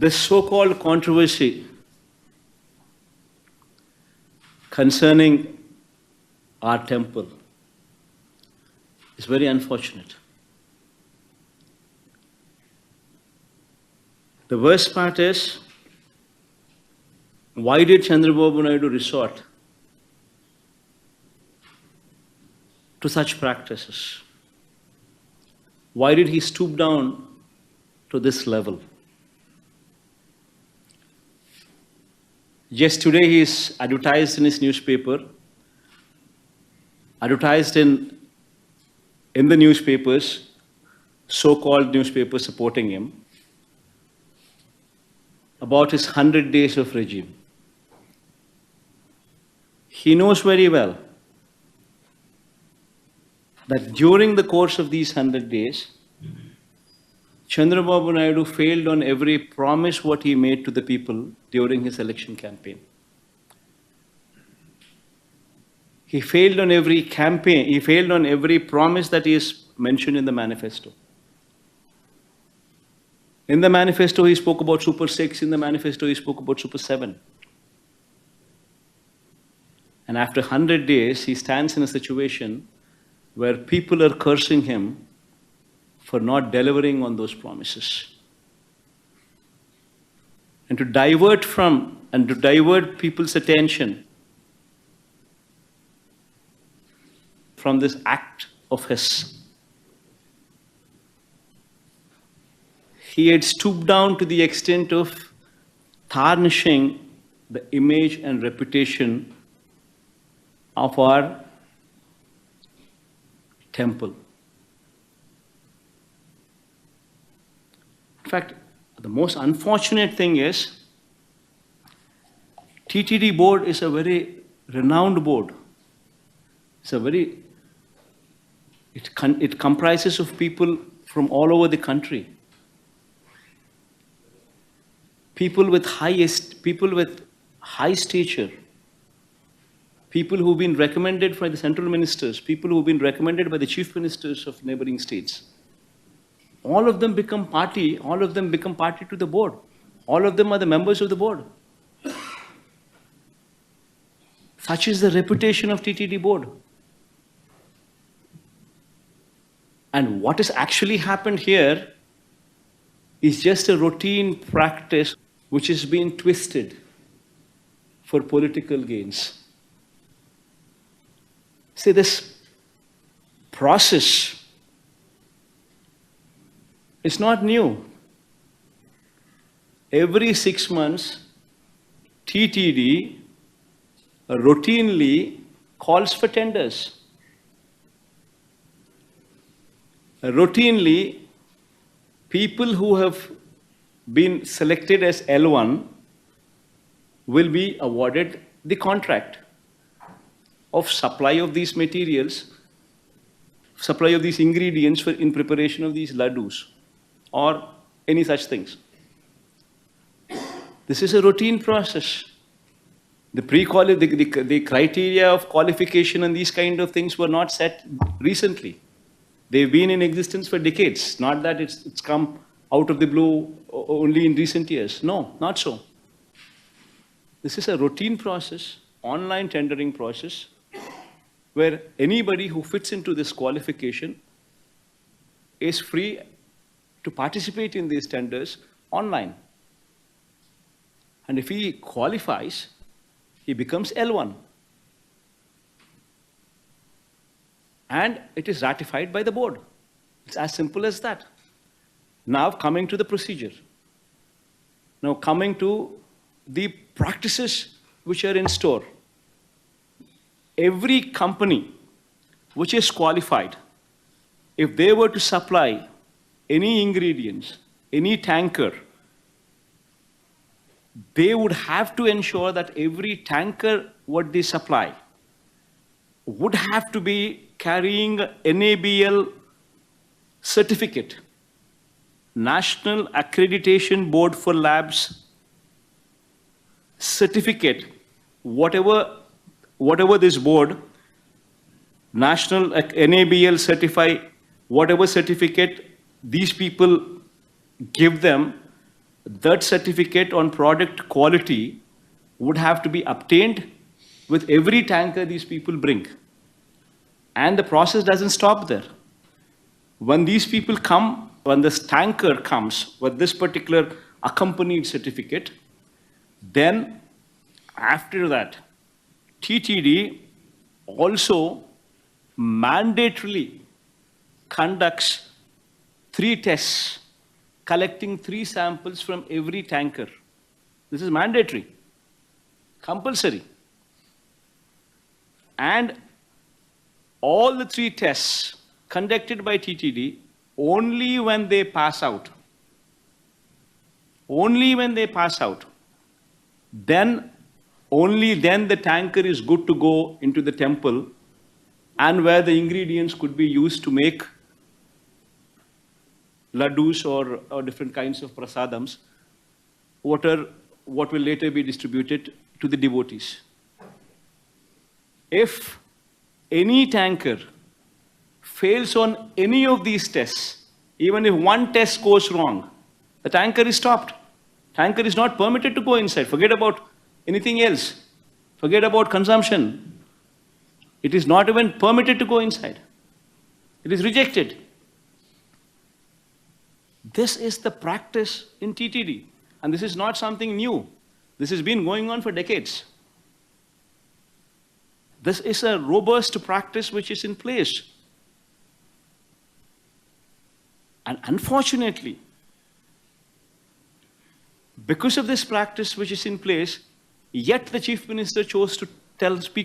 This so-called controversy concerning our temple is very unfortunate. The worst part is, why did Chandrababu Naidu resort to such practices? Why did he stoop down to this level? Just today he is advertised in his newspaper, advertised in the newspapers, so-called newspapers supporting him, about his 100 days of regime. He knows very well that during the course of these 100 days, Chandrababu Naidu failed on every promise what he made to the people during his election campaign. He failed on every campaign, he failed on every promise that is mentioned in the manifesto. In the manifesto, he spoke about Super 6. In the manifesto, he spoke about Super 7. And after 100 days, he stands in a situation where people are cursing him for not delivering on those promises. And to divert people's attention from this act of his, he had stooped down to the extent of tarnishing the image and reputation of our temple. In fact, the most unfortunate thing is, TTD board is a very renowned board. It comprises of people from all over the country. People with high stature, people who've been recommended by the central ministers, people who've been recommended by the chief ministers of neighboring states. All of them become party to the board. All of them are the members of the board. Such is the reputation of TTD board. And what has actually happened here is just a routine practice which has been twisted for political gains. See, this process is not new. Every 6 months, TTD routinely calls for tenders. Routinely, people who have been selected as L1 will be awarded the contract of supply of these materials, supply of these ingredients in preparation of these laddus or any such things. This is a routine process. The criteria of qualification and these kind of things were not set recently. They've been in existence for decades, not that it's come out of the blue only in recent years. No, not so. This is a routine process, online tendering process, where anybody who fits into this qualification is free to participate in these tenders online. And if he qualifies, he becomes L1. And it is ratified by the board. It's as simple as that. Now coming to the procedure. Now coming to the practices which are in store. Every company which is qualified, if they were to supply any ingredients, any tanker, they would have to ensure that every tanker what they supply would have to be carrying NABL certificate, National Accreditation Board for Labs certificate, whatever this board, National NABL certify, whatever certificate these people give them, that certificate on product quality would have to be obtained with every tanker these people bring. And the process doesn't stop there. When these people come, when this tanker comes with this particular accompanied certificate, then after that, TTD also mandatorily conducts 3 tests, collecting 3 samples from every tanker. This is mandatory, compulsory. And all the 3 tests conducted by TTD, only when they pass out, then only then the tanker is good to go into the temple, and where the ingredients could be used to make laddus or different kinds of prasadams, what will later be distributed to the devotees. If any tanker fails on any of these tests, even if one test goes wrong, the tanker is stopped. Tanker is not permitted to go inside. Forget about anything else. Forget about consumption. It is not even permitted to go inside. It is rejected. This is the practice in TTD. And this is not something new. This has been going on for decades. This is a robust practice which is in place. And unfortunately, because of this practice which is in place, yet the Chief Minister chose to speak